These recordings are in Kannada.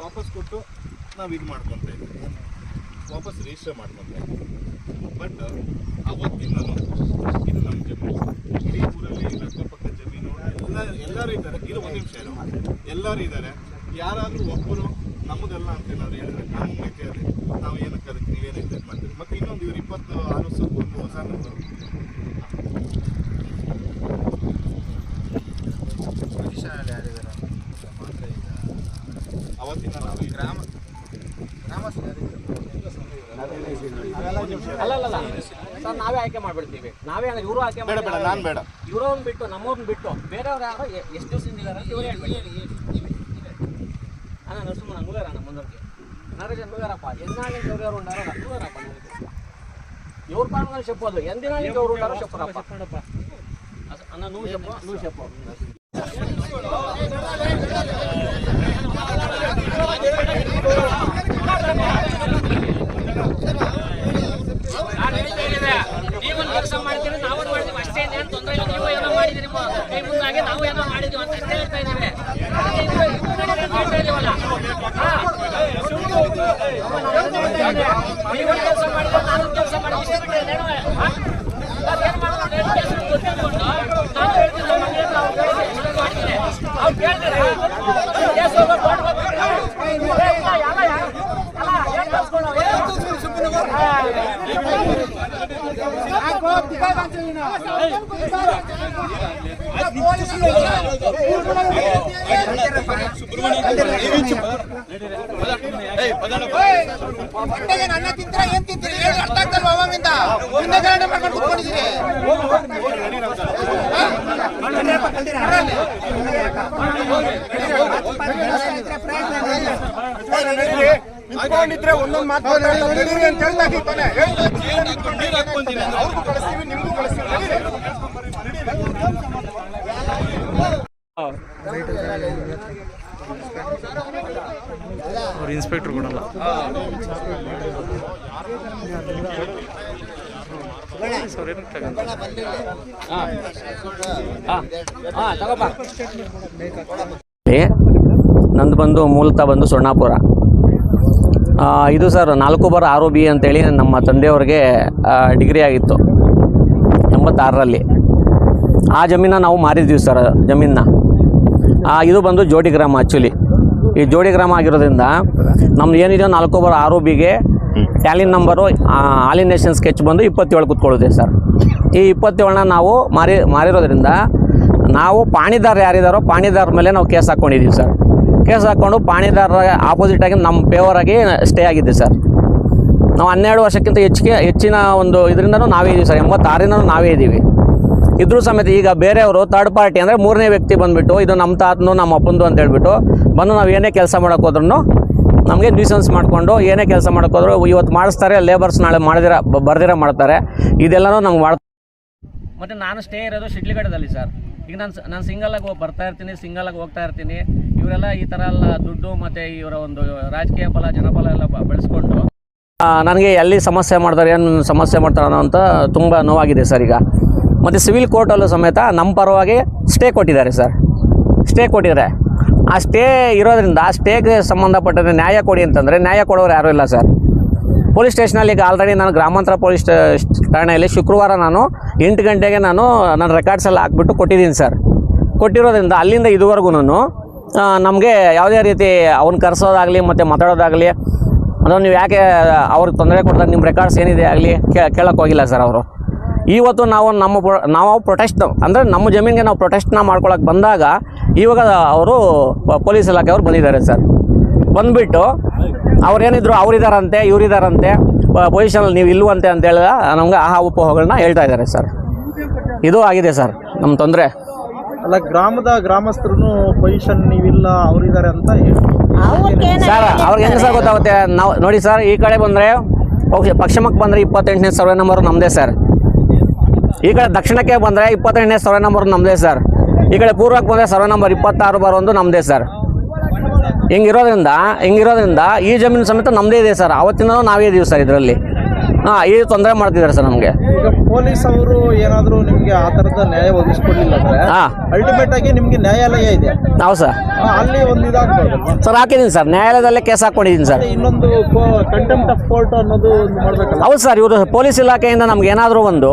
ವಾಪಸ್ ಕೊಟ್ಟು ನಾವು ಇದು ಮಾಡ್ಕೊತ ಇದ್ದೀವಿ, ವಾಪಸ್ ರಿಜಿಸ್ಟರ್ ಮಾಡ್ಕೊತ ಇದ್ದೀವಿ. ಬಟ್ ಅವತ್ತಿನ ಇದು ನಮ್ಮ ಜಮೀನು, ಇಡೀ ಊರಲ್ಲಿ ಅಕ್ಕಪಕ್ಕ ಜಮೀನು ಎಲ್ಲರೂ ಇದ್ದಾರೆ. ಇದು ಒಂದು ನಿಮಿಷ ಎಲ್ಲರೂ ಇದ್ದಾರೆ. ಯಾರಾದರೂ ಒಬ್ಬರು ನಮ್ಮದೆಲ್ಲ ಅಂತ ಏನಾದ್ರು ಹೇಳಿದ್ರೆ ನಾವು ಕೇಳಿ ನಾವು ಏನಕ್ಕೆ ಅದಕ್ಕೆ ನೀವೇನು ಇದು ಮಾಡ್ತೀವಿ. ಮತ್ತು ಇನ್ನೊಂದು ಇವ್ರು 26 ಸ್ವಲ್ಪ ಒಂದು ಹೊಸ ನಂಬರ್ ಅವತ್ತಿನ ನಾವು ಅಲ್ಲ ಸರ್, ನಾವೇ ಆಯ್ಕೆ ಮಾಡ್ಬಿಡ್ತೀವಿ. ನಾವೇ ಇವರು ಆಯ್ಕೆ ಬೇಡ ನಾನು ಬೇಡ, ಇವ್ರನ್ನ ಬಿಟ್ಟು ನಮ್ಮವ್ರನ್ನ ಬಿಟ್ಟು ಬೇರೆಯವ್ರು ಯಾರೋ ಎಷ್ಟು ದಿವಸದಿಂದ ಇದ್ದಾರೆ ಅಂತ ಇವ್ರು ಹೇಳ್ಬಿಡಿ. అన్న నడుస్తు మనం అంగులేరా ముందరికి నరేష్ అంగులేరప్ప ఎన్నాళ్ళకి ఎవరెవరు ఉన్నారో అంగులేరప్ప ఎవరు పాల్గొని చెప్పదు ఎందినాళ్ళకి ఎవరు ఉన్నారో చెప్పరప్ప అన్న నువ్వు చెప్పు ನೀವು ಕೆಲಸ ಮಾಡ್ತೀರಿ, ನಾವು ಮಾಡ್ತೀವಿ ಅಷ್ಟೇ. ಏನು ತೊಂದರೆ ಇಲ್ಲ. ನೀವು ಏನೋ ಮಾಡಿದಿರಿ ಕೈ ಮುಂದಾಗೆ, ನಾವು ಏನೋ ಮಾಡಿದ್ವಿ ಅಂತ ಅಷ್ಟೇ ಹೇಳ್ತಾ ಇದ್ದೀವಿ. ನೀವು ಕೆಲಸ ಮಾಡಿದ್ರೆ ನಾನು ಕೆಲಸ ಮಾಡಿ ಅನ್ನ ತಿಂತೀರಾ ಏನ್ ತಿಂತೀರಿ ಅರ್ಥ ಆಗ್ತಲ್ವ? ಅವಾಗಿಂದ ಮುಂದೆ ಗಲಾಟೆ ಮಾಡ್ಕೊಂಡು ಕುತ್ಕೊಂಡಿದ್ದೀರಿ. ನಿಂತ್ಕೊಂಡಿದ್ರೆ ಒಂದೊಂದು ಮಾತು ಅಂತ ಹೇಳ್ತಾನೆ ಅವ್ರಿಗೂ ಕಳಿಸ್ತೀವಿ, ನಿಮ್ಗೂ ಕಳಿಸ್ತೀವಿ. ಅವ್ರು ಇನ್ಸ್ಪೆಕ್ಟರ್ ಕೊಡಲ್ಲ. ನಂದು ಬಂದು ಮೂಲತಃ ಬಂದು ಸೊಣ್ಣಾಪುರ. ಇದು ಸರ್ 4 ROB ಅಂತೇಳಿ ನಮ್ಮ ತಂದೆಯವ್ರಿಗೆ ಡಿಗ್ರಿ ಆಗಿತ್ತು 86ರಲ್ಲಿ. ಆ ಜಮೀನ ನಾವು ಮಾರಿದ್ವಿ ಸರ್ ಜಮೀನನ್ನ. ಇದು ಬಂದು ಜೋಡಿ ಗ್ರಾಮ. ಆ್ಯಕ್ಚುಲಿ ಈ ಜೋಡಿ ಗ್ರಾಮ ಆಗಿರೋದ್ರಿಂದ ನಮ್ದು ಏನಿದೆ 4 ROBಗೆ ಟ್ಯಾಲಿನ್ ನಂಬರು ಆಲಿನೇಷನ್ ಸ್ಕೆಚ್ ಬಂದು 27 ಕೂತ್ಕೊಳ್ಳುತ್ತೆ ಸರ್. ಈ 27ನ ನಾವು ಮಾರಿರೋದ್ರಿಂದ ನಾವು ಪಾಣಿದಾರ ಯಾರಿದ್ದಾರೋ ಪಾಣಿದಾರ ಮೇಲೆ ನಾವು ಕೇಸ್ ಹಾಕ್ಕೊಂಡಿದ್ದೀವಿ ಸರ್. ಕೇಸ್ ಹಾಕ್ಕೊಂಡು ಪಾಣಿದಾರ ಆಪೋಸಿಟಾಗಿ ನಮ್ಮ ಫೇವರಾಗಿ ಸ್ಟೇ ಆಗಿದೆ ಸರ್. ನಾವು 12 ವರ್ಷಕ್ಕಿಂತ ಹೆಚ್ಚಿನ ಒಂದು ಇದರಿಂದನೂ ನಾವೇ ಇದ್ದೀವಿ ಸರ್. 86ರಿಂದನೂ ನಾವೇ ಇದ್ದೀವಿ. ಇದ್ರೂ ಸಮೇತ ಈಗ ಬೇರೆಯವರು ಥರ್ಡ್ ಪಾರ್ಟಿ ಅಂದರೆ 3ನೇ ವ್ಯಕ್ತಿ ಬಂದುಬಿಟ್ಟು ಇದು ನಮ್ಮ ತಾತನು ನಮ್ಮ ಅಪ್ಪಂದು ಅಂತ ಹೇಳ್ಬಿಟ್ಟು ಬಂದು ನಾವು ಏನೇ ಕೆಲಸ ಮಾಡೋಕೆ ಹೋದ್ರೂ ನಮಗೆ ನ್ಯೂಸೆನ್ಸ್ ಮಾಡಿಕೊಂಡು ಏನೇ ಕೆಲಸ ಮಾಡೋಕೆ ಹೋದ್ರು ಇವತ್ತು ಮಾಡಿಸ್ತಾರೆ, ಲೇಬರ್ಸ್ ನಾಳೆ ಬರ್ದಿರ ಮಾಡ್ತಾರೆ. ಇದೆಲ್ಲನೂ ನಮ್ಗೆ ಮಾಡ್ತಾರೆ. ಮತ್ತು ನಾನು ಸ್ಟೇ ಇರೋದು ಶಿಡ್ಲಘಟ್ಟದಲ್ಲಿ ಸರ್. ಈಗ ನಾನು ಸಿಂಗಲಾಗಿ ಬರ್ತಾ ಇರ್ತೀನಿ, ಸಿಂಗಲಾಗಿ ಹೋಗ್ತಾ ಇರ್ತೀನಿ. ಇವರೆಲ್ಲ ಈ ಥರ ಎಲ್ಲ ದುಡ್ಡು ಮತ್ತು ಇವರ ಒಂದು ರಾಜಕೀಯ ಫಲ ಜನಫಲ ಎಲ್ಲ ಬೆಳೆಸ್ಕೊಂಡು ನನಗೆ ಎಲ್ಲಿ ಸಮಸ್ಯೆ ಮಾಡ್ತಾರೆ, ಏನು ಸಮಸ್ಯೆ ಮಾಡ್ತಾರೆ ಅಂತ ತುಂಬ ನೋವಾಗಿದೆ ಸರ್ ಈಗ. ಮತ್ತು ಸಿವಿಲ್ ಕೋರ್ಟಲ್ಲೂ ಸಮೇತ ನಮ್ಮ ಪರವಾಗಿ ಸ್ಟೇ ಕೊಟ್ಟಿದ್ದಾರೆ ಸರ್. ಸ್ಟೇ ಕೊಟ್ಟಿದ್ದಾರೆ. ಆ ಸ್ಟೇ ಇರೋದ್ರಿಂದ ಆ ಸ್ಟೇಗೆ ಸಂಬಂಧಪಟ್ಟಂತೆ ನ್ಯಾಯ ಕೊಡಿ ಅಂತಂದರೆ ನ್ಯಾಯ ಕೊಡೋರು ಯಾರೂ ಇಲ್ಲ ಸರ್. ಪೊಲೀಸ್ ಸ್ಟೇಷನಲ್ಲಿ ಈಗ ಆಲ್ರೆಡಿ ನಾನು ಗ್ರಾಮಾಂತರ ಪೊಲೀಸ್ ಠಾಣೆಯಲ್ಲಿ ಶುಕ್ರವಾರ ನಾನು 8 ಗಂಟೆಗೆ ನಾನು ನನ್ನ ರೆಕಾರ್ಡ್ಸ್ ಎಲ್ಲ ಹಾಕ್ಬಿಟ್ಟು ಕೊಟ್ಟಿದ್ದೀನಿ ಸರ್. ಕೊಟ್ಟಿರೋದ್ರಿಂದ ಅಲ್ಲಿಂದ ಇದುವರೆಗೂ ನಮಗೆ ಯಾವುದೇ ರೀತಿ ಅವ್ನ ಕರೆಸೋದಾಗಲಿ ಮತ್ತು ಮಾತಾಡೋದಾಗಲಿ ಅದನ್ನು ನೀವು ಯಾಕೆ ಅವ್ರಿಗೆ ತೊಂದರೆ ಕೊಡ್ತಾರೆ, ನಿಮ್ಮ ರೆಕಾರ್ಡ್ಸ್ ಏನಿದೆ ಆಗಲಿ ಕೇಳೋಕ್ಕೆ ಹೋಗಿಲ್ಲ ಸರ್ ಅವರು. ಇವತ್ತು ನಾವು ಪ್ರೊಟೆಸ್ಟ್ ಅಂದರೆ ನಮ್ಮ ಜಮೀನಿಗೆ ನಾವು ಪ್ರೊಟೆಸ್ಟ್ನ ಮಾಡ್ಕೊಳಕ್ಕೆ ಬಂದಾಗ ಇವಾಗ ಅವರು ಪೊಲೀಸ್ ಇಲಾಖೆಯವರು ಬಂದಿದ್ದಾರೆ ಸರ್. ಬಂದುಬಿಟ್ಟು ಅವ್ರೇನಿದ್ರು ಅವರಿದ್ದಾರಂತೆ ಇವರಿದ್ದಾರಂತೆ ಪೊಸಿಷನಲ್ಲಿ ನೀವು ಇಲ್ಲವಂತೆ ಅಂತ ಹೇಳಿದ ನಮ್ಗೆ ಆಹಾ ಉಪೋಹಗಳನ್ನ ಹೇಳ್ತಾ ಇದ್ದಾರೆ ಸರ್. ಇದು ಆಗಿದೆ ಸರ್ ನಮ್ಮ ತೊಂದರೆ. ಅಲ್ಲ, ಗ್ರಾಮಸ್ಥರು ಪೊಸಿಷನ್ ನೀವಿಲ್ಲ ಅವರಿದ್ದಾರೆ ಅಂತ ಸರ್ ಅವ್ರಿಗೆ ಹೆಂಗೆ ಸರ್ ಗೊತ್ತಾಗುತ್ತೆ? ನಾವು ನೋಡಿ ಸರ್, ಈ ಕಡೆ ಬಂದರೆ ಪಶ್ಚಿಮಕ್ಕೆ ಬಂದರೆ 28ನೇ ಸರ್ವೆ ನಂಬರು ನಮ್ಮದೇ ಸರ್. ಈ ಕಡೆ ದಕ್ಷಿಣಕ್ಕೆ ಬಂದರೆ 28ನೇ ಸರ್ವೆ ನಂಬರ್ ನಮ್ಮದೇ ಸರ್. ಈ ಕಡೆ ಪೂರ್ವಕ್ಕೆ ಬಂದರೆ ಸರ್ವೆ ನಂಬರ್ 26 ಬರೋದು ನಮ್ಮದೇ ಸರ್. ಹಿಂಗಿರೋದ್ರಿಂದ ಈ ಜಮೀನು ಸಮೇತ ನಮ್ಮದೇ ಇದೆ ಸರ್. ಅವತ್ತಿನ ನಾವೇ ಇದೀವಿ ಸರ್ ಇದರಲ್ಲಿ. ಈ ತೊಂದರೆ ಮಾಡ್ತಿದ್ದಾರೆ ಸರ್ ನಮಗೆ. ಈಗ ಪೊಲೀಸ್ ಅವರು ಏನಾದರೂ ನಿಮಗೆ ಆ ಥರದ ನ್ಯಾಯ ಒದಗಿಸ್ಕೊಡ್ಲಿಲ್ಲ ಅಂದರೆ ಅಲ್ಟಿಮೇಟ್ ಆಗಿ ನಿಮಗೆ ನ್ಯಾಯಾಲಯ ಇದೆ. ಹೌದು ಸರ್, ಅಲ್ಲಿ ಒಂದು ಇದಾಗ್ಬೋದು ಸರ್. ಹಾಕಿದ್ದೀನಿ ಸರ್, ನ್ಯಾಯಾಲಯದಲ್ಲೇ ಕೇಸ್ ಹಾಕ್ಕೊಂಡಿದ್ದೀನಿ ಸರ್. ಇನ್ನೊಂದು ಕಂಟೆಂಪ್ಟ್ ಆಫ್ ಕೋರ್ಟ್ ಅನ್ನೋದು ಮಾಡಬೇಕಲ್ಲ. ಹೌದು ಸರ್, ಇವರು ಪೊಲೀಸ್ ಇಲಾಖೆಯಿಂದ ನಮ್ಗೆ ಏನಾದರೂ ಒಂದು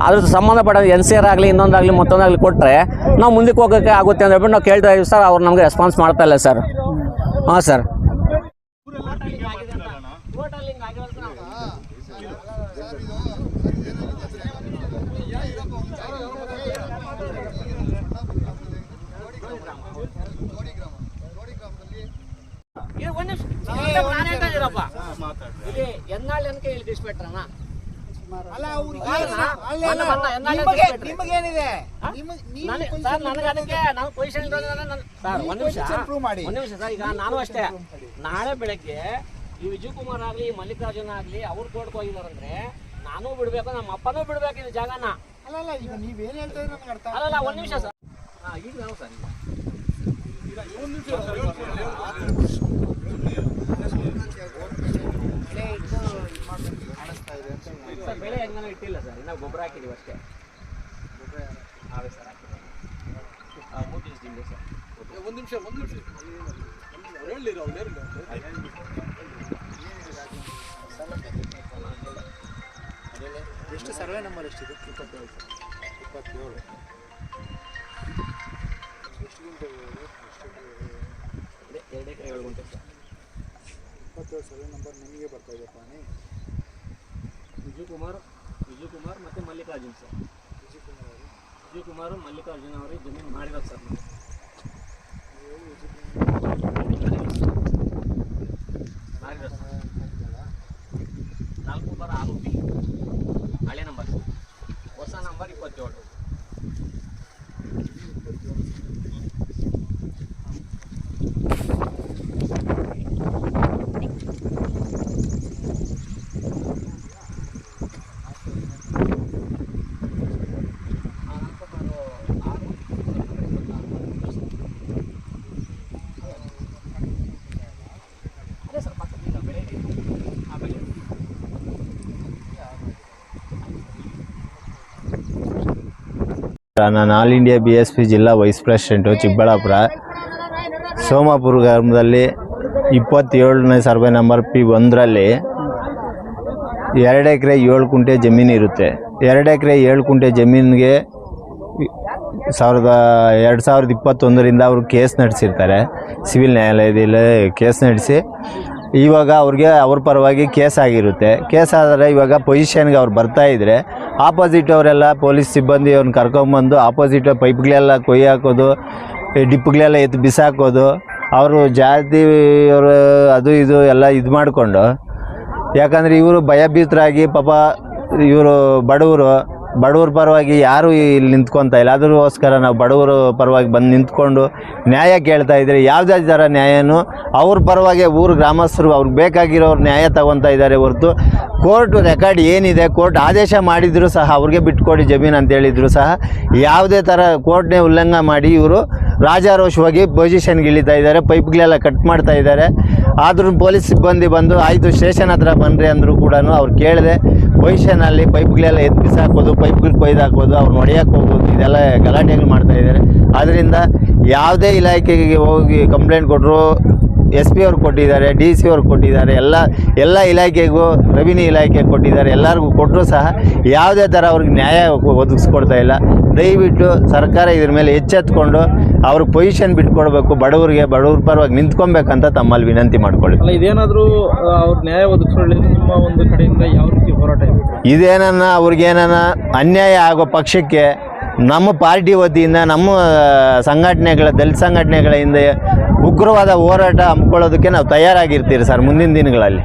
ಅದ್ರ ಸಂಬಂಧಪಟ್ಟ NCR ಆಗಲಿ ಇನ್ನೊಂದಾಗಲಿ ಮತ್ತೊಂದಾಗಲಿ ಕೊಟ್ಟರೆ ನಾವು ಮುಂದಕ್ಕೆ ಹೋಗೋಕ್ಕೆ ಆಗುತ್ತೆ ಅಂತ ಹೇಳ್ಬಿಟ್ಟು ನಾವು ಕೇಳ್ತಾ ಇದ್ದೀವಿ ಸರ್. ಅವ್ರು ನಮಗೆ ರೆಸ್ಪಾನ್ಸ್ ಮಾಡ್ತಾ ಇಲ್ಲ ಸರ್. ಹಾಂ ಸರ್. ನಿಮಗೇನಿದೆ ಈಗ ನಾನು ಅಷ್ಟೇ ನಾಳೆ ಬೆಳಗ್ಗೆ ಈ ವಿಜಯಕುಮಾರ್ ಆಗಲಿ ಮಲ್ಲಿಕಾರ್ಜುನ ಆಗಲಿ ಅವ್ರು ಕೋರ್ಟ್ಗೆ ಹೋಗಿದಾರಂದ್ರೆ ನಾನು ಬಿಡಬೇಕು, ನಮ್ಮ ಅಪ್ಪನೂ ಬಿಡಬೇಕು ಇದು ಜಾಗನ. ಅಲ್ಲ ಈಗ ನೀವೇನು ಹೇಳ್ತಾ ಇದ್ರೆ ನಮ್ಗೆ ಅರ್ಥ ಅಲ್ಲಲ್ಲ, ಒಂದು ನಿಮಿಷ ಸರ್. ಈಗ ನಾವು ಸರ್ ಸರ್ ಬೆಳೆ ಹೆಂಗನೂ ಇಟ್ಟಿಲ್ಲ ಸರ್, ಇನ್ನೂ ಗೊಬ್ಬರ ಹಾಕಿದ್ದೀವಿ ಅಷ್ಟೇ. ಹಾಗೆ ಸರ್ ಹಾಕಿದ್ದೀವಿ. 3 ದಿವಸದಿಂದ ಸರ್. ಒಂದು ನಿಮಿಷ ಹೇಳಿರ ಅವ್ರು ಎಷ್ಟು ಸರ್ವೆ ನಂಬರ್ ಎಷ್ಟಿದೆ? 27 ಸರ್. 27 ಎಷ್ಟು ಗಂಟೆ? 2 ಎಕರೆ 7 ಗುಂಟೆ ಸರ್. 27 ಸರ್ವೆ ನಂಬರ್ ನಿಮಗೆ ಬರ್ತಾ ಇದೆ ಪಾಣಿ. ವಿಜಯಕುಮಾರ್ ಮತ್ತು ಮಲ್ಲಿಕಾರ್ಜುನ್ ಸರ್. ವಿಜಯಕುಮಾರ್ ಮಲ್ಲಿಕಾರ್ಜುನ ಅವರಿಗೆ ಜಮೀನು ಮಾಡಿರೋದು ಸರ್. ಮಾಡಿರೋದು ಸರ್. 4/6B ಹಳೆ ನಂಬರ್, ಹೊಸ ನಂಬರ್ 27. ನಾನು ಆಲ್ ಇಂಡಿಯಾ BSP ಜಿಲ್ಲಾ ವೈಸ್ ಪ್ರೆಸಿಡೆಂಟು ಚಿಕ್ಕಬಳ್ಳಾಪುರ. ಸೋಮಾಪುರ ಗ್ರಾಮದಲ್ಲಿ 27ನೇ ಸರ್ವೆ ನಂಬರ್ P1ರಲ್ಲಿ 2 ಎಕರೆ 7 ಕುಂಟೆ ಜಮೀನು ಇರುತ್ತೆ. 2 ಎಕರೆ 7 ಕುಂಟೆ ಜಮೀನಿಗೆ 2021ರಿಂದ ಅವರು ಕೇಸ್ ನಡೆಸಿರ್ತಾರೆ. ಸಿವಿಲ್ ನ್ಯಾಯಾಲಯದಲ್ಲಿ ಕೇಸ್ ನಡೆಸಿ ಇವಾಗ ಅವ್ರಿಗೆ ಅವ್ರ ಪರವಾಗಿ ಕೇಸ್ ಆಗಿರುತ್ತೆ. ಕೇಸ್ ಆದರೆ ಇವಾಗ ಪೊಸಿಷನ್ಗೆ ಅವ್ರು ಬರ್ತಾಯಿದ್ರೆ ಆಪೋಸಿಟ್ ಅವರೆಲ್ಲ ಪೊಲೀಸ್ ಸಿಬ್ಬಂದಿ ಅವ್ರನ್ನ ಕರ್ಕೊಂಬಂದು ಆಪೋಸಿಟ್ ಪೈಪ್ಗಳೆಲ್ಲ ಕೊಯ್ಯಿ ಹಾಕೋದು, ಡಿಪ್ಗಳೆಲ್ಲ ಎತ್ತು ಬಿಸಾಕೋದು, ಅವರು ಜಾತಿಯವರು ಅದು ಇದು ಎಲ್ಲ ಇದು ಮಾಡಿಕೊಂಡು, ಯಾಕಂದರೆ ಇವರು ಭಯಭೀತರಾಗಿ ಪಾಪ ಇವರು ಬಡವ್ರ ಪರವಾಗಿ ಯಾರೂ ಇಲ್ಲಿ ನಿಂತ್ಕೊತಾ ಇಲ್ಲ. ಅದಕ್ಕೋಸ್ಕರ ನಾವು ಬಡವರ ಪರವಾಗಿ ಬಂದು ನಿಂತ್ಕೊಂಡು ನ್ಯಾಯ ಕೇಳ್ತಾ ಇದ್ದಾರೆ. ಯಾವುದೇ ಥರ ನ್ಯಾಯನೂ ಅವ್ರ ಪರವಾಗಿ ಊರು ಗ್ರಾಮಸ್ಥರು ಅವ್ರಿಗೆ ಬೇಕಾಗಿರೋರು ನ್ಯಾಯ ತಗೊತಾ ಇದ್ದಾರೆ ಹೊರತು ಕೋರ್ಟ್ ರೆಕಾರ್ಡ್ ಏನಿದೆ, ಕೋರ್ಟ್ ಆದೇಶ ಮಾಡಿದರೂ ಸಹ ಅವ್ರಿಗೆ ಬಿಟ್ಕೊಡಿ ಜಮೀನು ಅಂತ ಹೇಳಿದ್ರು ಸಹ ಯಾವುದೇ ಥರ ಕೋರ್ಟ್ನೇ ಉಲ್ಲಂಘನೆ ಮಾಡಿ ಇವರು ರಾಜಾರೋಷವಾಗಿ ಪೊಸಿಷನ್ಗೆ ಇಳಿತಾ ಇದ್ದಾರೆ. ಪೈಪ್ಗಳೆಲ್ಲ ಕಟ್ ಮಾಡ್ತಾ ಇದ್ದಾರೆ. ಆದರೂ ಪೊಲೀಸ್ ಸಿಬ್ಬಂದಿ ಬಂದು ಆಯಿತು ಸ್ಟೇಷನ್ ಹತ್ರ ಬನ್ನಿರಿ ಅಂದರೂ ಕೂಡ ಅವ್ರು ಕೇಳಿದೆ ಪೊಸಿಷನಲ್ಲಿ ಪೈಪ್ಗಳೆಲ್ಲ ಎತ್ತು ಬಿಸಾಕೋದು, ಪೈಪ್ಗಳು ಕೊಯ್ದು ಹಾಕೋದು, ಅವ್ರು ಹೊಡೆಯೋಕ್ಕೆ ಹೋಗೋದು, ಇದೆಲ್ಲ ಗಲಾಟೆಗಳು ಮಾಡ್ತಾ ಇದ್ದಾರೆ. ಆದ್ದರಿಂದ ಯಾವುದೇ ಇಲಾಖೆಗೆ ಹೋಗಿ ಕಂಪ್ಲೇಂಟ್ ಕೊಟ್ಟರು SP ಅವ್ರು ಕೊಟ್ಟಿದ್ದಾರೆ, DC ಅವ್ರು ಕೊಟ್ಟಿದ್ದಾರೆ, ಎಲ್ಲ ಇಲಾಖೆಗೂ ರೆವಿನ್ಯೂ ಇಲಾಖೆಗೆ ಕೊಟ್ಟಿದ್ದಾರೆ. ಎಲ್ಲರಿಗೂ ಕೊಟ್ಟರು ಸಹ ಯಾವುದೇ ಥರ ಅವ್ರಿಗೆ ನ್ಯಾಯ ಒದಗಿಸ್ಕೊಡ್ತಾ ಇಲ್ಲ. ದಯವಿಟ್ಟು ಸರ್ಕಾರ ಇದ್ರ ಮೇಲೆ ಎಚ್ಚೆತ್ಕೊಂಡು ಅವ್ರಿಗೆ ಪೊಸಿಷನ್ ಬಿಟ್ಕೊಡ್ಬೇಕು, ಬಡವ್ರ ಪರವಾಗಿ ನಿಂತ್ಕೊಬೇಕಂತ ತಮ್ಮಲ್ಲಿ ವಿನಂತಿ ಮಾಡ್ಕೊಳ್ಳಿ. ಅಲ್ಲ, ಇದೇನಾದರೂ ಅವ್ರ ನ್ಯಾಯ ಒದಗಿಸ್ಕೊಳ್ಳಿ ನಿಮ್ಮ ಒಂದು ಕಡೆಯಿಂದ ಯಾವ ರೀತಿ ಹೋರಾಟ ಇದೆ? ಇದೇನನ್ನ ಅವ್ರಿಗೇನ ಅನ್ಯಾಯ ಆಗೋ ಪಕ್ಷಕ್ಕೆ ನಮ್ಮ ಪಾರ್ಟಿ ವತಿಯಿಂದ, ನಮ್ಮ ಸಂಘಟನೆಗಳ ದಲಿತ ಸಂಘಟನೆಗಳಿಂದ ಉಗ್ರವಾದ ಹೋರಾಟ ಹಮ್ಮಿಕೊಳ್ಳೋದಕ್ಕೆ ನಾವು ತಯಾರಾಗಿರ್ತೀವಿ ಸರ್ ಮುಂದಿನ ದಿನಗಳಲ್ಲಿ.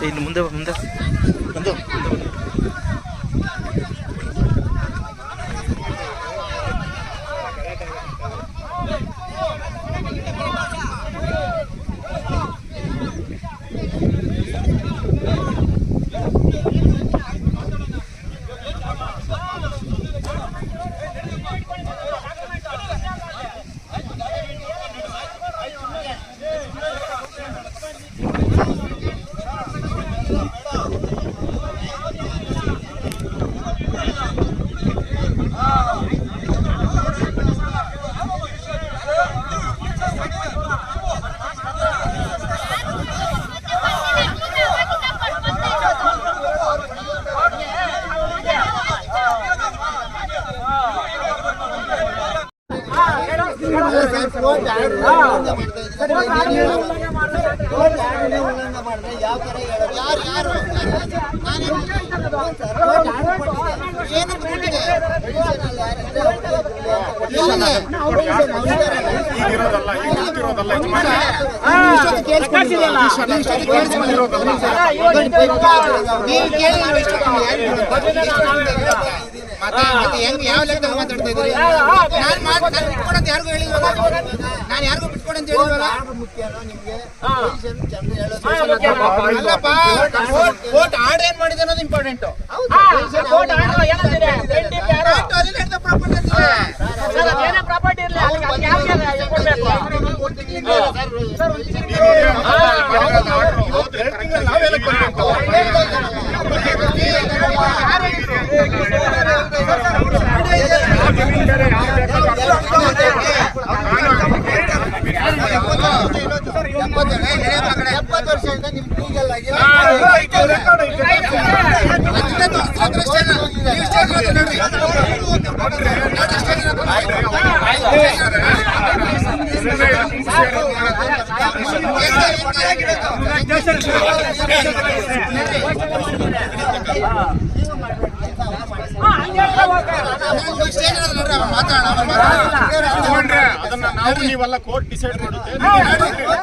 ಇಲ್ಲಿ ಮುಂದೆ ಮುಂದೆ ಯಾವ ಲೆಕ್ಕದಲ್ಲಿ ಮಾತಾಡ್ತಾ ಇದ್ದೀರಿ? ಯಾರಿಗೂ ಹೇಳಿಲ್ವಲ್ಲ, ನಾನು ಯಾರಿಗೂ ಬಿಟ್ಕೊಡಂತ ಹೇಳಿಲ್ವಲ್ಲ. ಅಲ್ಲಪ್ಪ, ಕೋರ್ಟ್ ಆರ್ಡರ್ ಏನ್ ಮಾಡಿದೆ ಅನ್ನೋದು ಇಂಪಾರ್ಟೆಂಟ್. ವರ್ಷದಿಂದ ನಿಮ್ ಕೂಗಲ್ ಆಗಿ ಮಾತಾಡೋಣ ಅದನ್ನ ನಾವು ನೀವೆಲ್ಲ ಕೋರ್ಟ್ ಡಿಸೈಡ್ ಮಾಡುತ್ತೆ.